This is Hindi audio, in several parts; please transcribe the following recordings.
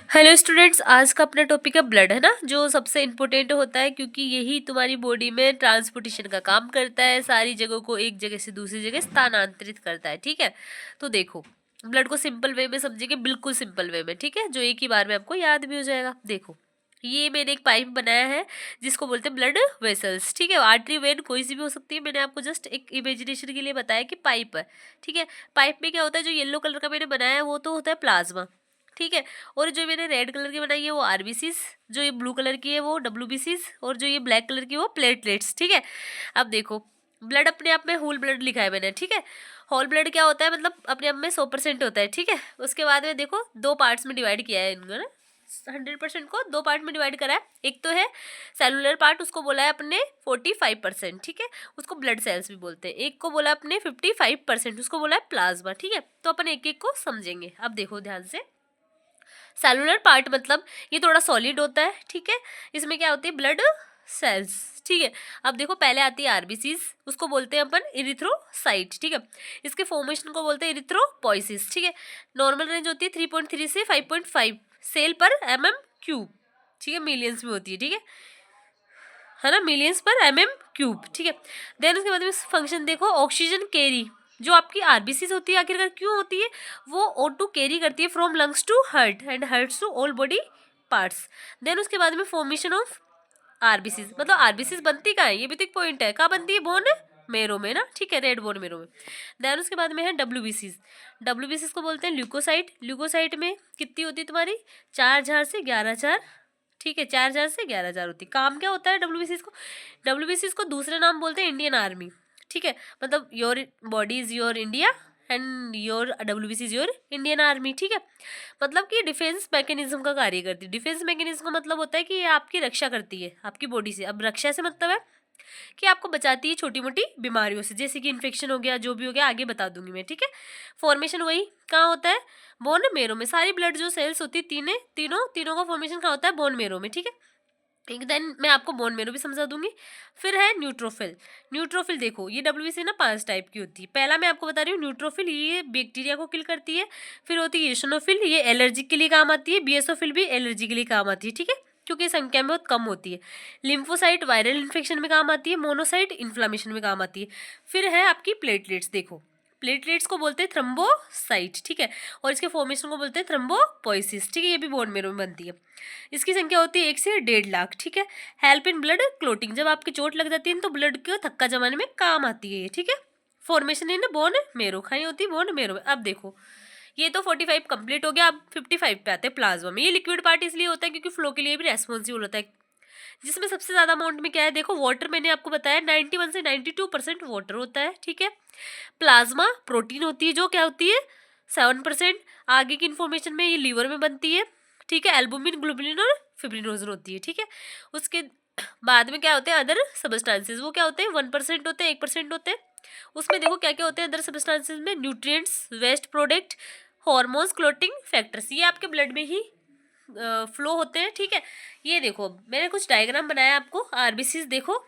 हेलो स्टूडेंट्स, आज का अपना टॉपिक है ब्लड, है ना, जो सबसे इम्पोर्टेंट होता है क्योंकि यही तुम्हारी बॉडी में ट्रांसपोर्टेशन का काम करता है, सारी जगहों को एक जगह से दूसरी जगह स्थानांतरित करता है। ठीक है, तो देखो ब्लड को सिंपल वे में समझेंगे, बिल्कुल सिंपल वे में, ठीक है, जो एक ही बार में आपको याद भी हो जाएगा। देखो ये मैंने एक पाइप बनाया है जिसको बोलते हैं ब्लड वेसल्स। ठीक है, आर्टरी वेन कोई सी भी हो सकती है, मैंने आपको जस्ट एक इमेजिनेशन के लिए बताया कि पाइप है। ठीक है, पाइप में क्या होता है, जो येलो कलर का मैंने बनाया है वो तो होता है प्लाज्मा। ठीक है, और जो मैंने रेड कलर की बनाई है वो आरबीसीज, जो ये ब्लू कलर की है वो डब्ल्यूबीसीज, और जो ये ब्लैक कलर की वो प्लेटलेट्स। ठीक है, अब देखो ब्लड अपने आप में होल ब्लड लिखा है मैंने। ठीक है, होल ब्लड क्या होता है, मतलब अपने आप में 100% होता है। ठीक है, उसके बाद में देखो दो पार्ट्स में डिवाइड किया है इन्होंने, 100% को दो पार्ट में डिवाइड करा है। एक तो है सेलुलर पार्ट, उसको बोला है अपने 45%। ठीक है, उसको ब्लड सेल्स भी बोलते हैं। एक को बोला अपने 55%, उसको बोला है प्लाज्मा। ठीक है, तो अपन एक एक को समझेंगे। अब देखो ध्यान से, सेलुलर पार्ट मतलब ये थोड़ा सॉलिड होता है। ठीक है, इसमें क्या होती है, ब्लड सेल्स। ठीक है, अब देखो पहले आती है आरबीसीज, उसको बोलते हैं अपन इरिथ्रोसाइट। ठीक है, इसके फॉर्मेशन को बोलते हैं इरिथ्रोपोइसिस। ठीक है, नॉर्मल रेंज होती है 3.3 से 5.5 सेल पर mm3। ठीक है, मिलियंस में होती है। ठीक है ना, मिलियंस पर mm3। ठीक है, देन उसके बाद में फंक्शन देखो, ऑक्सीजन कैरी जो आपकी आरबीसी होती है आखिरकार क्यों होती है, वो O2 कैरी करती है from lungs to heart and hearts to all body parts. Then उसके बाद में फॉर्मेशन ऑफ आरबीसी, मतलब आरबीसी बनती कहाँ है, ये भी तो एक पॉइंट है, कहाँ बनती है, बोन मेरो में ना। ठीक है, रेड बोन मेरो में। देन उसके बाद में है डब्ल्यूबीसीज, डब्ल्यूबीसीज को बोलते हैं ल्यूकोसाइट। ल्यूकोसाइट में कितनी होती है तुम्हारी, 4 से 11 ठीक है, 4 से 11 होती। काम क्या होता है डब्ल्यूबीसीज को, डब्ल्यूबीसीज को दूसरे नाम बोलते हैं इंडियन आर्मी। ठीक है, मतलब your body is your India and your WBC is your Indian army. ठीक है, मतलब कि डिफेंस मैकेनिज्म का कार्य करती है। डिफेंस मैकेनिज्म का मतलब होता है कि ये आपकी रक्षा करती है आपकी बॉडी से। अब रक्षा से मतलब है कि आपको बचाती है छोटी मोटी बीमारियों से, जैसे कि इन्फेक्शन हो गया, जो भी हो गया आगे बता दूंगी मैं। ठीक है, फॉर्मेशन वही कहाँ होता है, बोन मेरो में। सारी ब्लड जो सेल्स होती है तीनों तीनों का फॉर्मेशन कहाँ होता है, बोन मेरो में। ठीक है, एक देन मैं आपको बोन मेरो भी समझा दूंगी। फिर है न्यूट्रोफिल। न्यूट्रोफिल देखो ये डब्ल्यूबीसी ना 5 टाइप की होती है। पहला मैं आपको बता रही हूँ न्यूट्रोफिल, ये बैक्टीरिया को किल करती है। फिर होती है एशनोफिल, ये एलर्जी के लिए काम आती है। बेसोफिल भी एलर्जी के लिए काम आती है। ठीक है, क्योंकि संख्या में बहुत कम होती है। लिम्फोसाइट वायरल इन्फेक्शन में काम आती है। मोनोसाइट इन्फ्लामेशन में काम आती है। फिर है आपकी प्लेटलेट्स। देखो प्लेटलेट्स को बोलते हैं थ्रम्बोसाइट। ठीक है, और इसके फॉर्मेशन को बोलते हैं थ्रम्बोपोइसिस। ठीक है, ये भी बोन मेरो में बनती है। इसकी संख्या होती है 1 से 1.5 लाख। ठीक है, हेल्प इन ब्लड क्लोटिंग, जब आपकी चोट लग जाती है तो ब्लड को थक्का जमाने में काम आती है ये। ठीक है, फॉर्मेशन इन बोन मेरो, खाई होती है बोन मेरो में। अब देखो ये तो 45 कंप्लीट हो गया। अब 55 पे आते हैं प्लाज्मा में। ये लिक्विड पार्ट इसलिए होता है क्योंकि फ्लो के लिए भी रेस्पॉन्सिबल होता है, जिसमें सबसे ज्यादा अमाउंट में क्या है, देखो वाटर, मैंने आपको बताया 91 से 92% वाटर होता है। ठीक है, प्लाज्मा प्रोटीन होती है जो क्या होती है 7%। आगे की इन्फॉर्मेशन में ये लीवर में बनती है। ठीक है, एल्बुमिन ग्लोबुलिन और फिब्रिनोजन होती है। ठीक है, उसके बाद में क्या होते हैं अदर सब्सटेंसेस, वो क्या होते हैं 1% होते हैं, 1% होते हैं। उसमें देखो क्या क्या होते हैं अदर सब्सटेंसेस में, nutrients, waste product, hormones, clotting factors, ये आपके ब्लड में ही फ्लो होते हैं। ठीक है, ये देखो मैंने कुछ डायग्राम बनाया आपको, आरबीसीज देखो,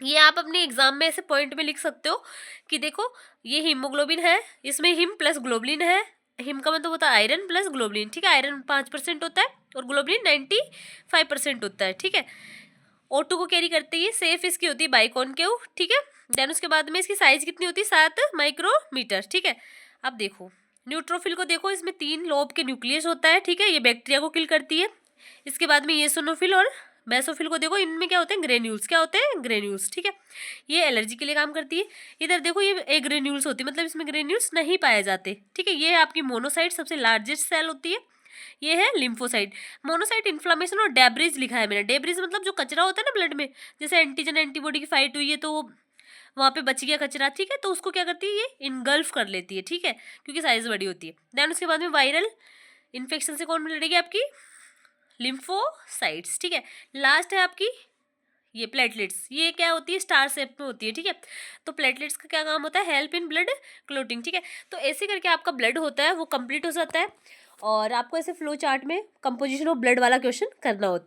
ये आप अपने एग्जाम में ऐसे पॉइंट में लिख सकते हो कि देखो ये हीमोग्लोबिन है, इसमें हिम प्लस ग्लोबुलिन है। हिम का मतलब होता है आयरन प्लस ग्लोबुलिन। ठीक है, आयरन 5% होता है और ग्लोबुलिन 95% होता है। ठीक है, O2 को कैरी करते ही सेफ इसकी होती है बाइकॉनकेव। ठीक है, देन उसके बाद में इसकी साइज कितनी होती है 7 माइक्रोमीटर। ठीक है, अब देखो न्यूट्रोफिल को देखो, इसमें 3 लोब के न्यूक्लियस होता है। ठीक है, ये बैक्टीरिया को किल करती है। इसके बाद में एसिनोफिल और बेसोफिल को देखो, इनमें क्या होते हैं ग्रेन्यूल्स, क्या होते हैं ग्रेन्यूल्स। ठीक है, ये एलर्जी के लिए काम करती है। इधर देखो ये ए ग्रेन्यूल्स होती है, मतलब इसमें ग्रेन्यूल्स नहीं पाए जाते। ठीक है, ये आपकी मोनोसाइट सबसे लार्जेस्ट सेल होती है। ये है लिम्फोसाइट। मोनोसाइट इन्फ्लामेशन और डेब्रिज लिखा है मैंने। डेब्रिज मतलब जो कचरा होता है ना ब्लड में, जैसे एंटीजन एंटीबॉडी की फाइट हुई है तो वहाँ पे बच गया कचरा। ठीक है, तो उसको क्या करती है ये इनगल्फ कर लेती है। ठीक है, क्योंकि साइज बड़ी होती है। देन उसके बाद में वायरल इन्फेक्शन से कौन लड़ेगी, आपकी लिम्फोसाइट्स। ठीक है, लास्ट है आपकी ये प्लेटलेट्स। ये क्या होती है स्टार शेप में होती है। ठीक है, तो प्लेटलेट्स का क्या काम होता है, हेल्प इन ब्लड क्लोटिंग। ठीक है, तो ऐसे करके आपका ब्लड होता है वो कंप्लीट हो जाता है, और आपको ऐसे फ्लो चार्ट में कंपोजिशन ऑफ ब्लड वाला क्वेश्चन करना होता है।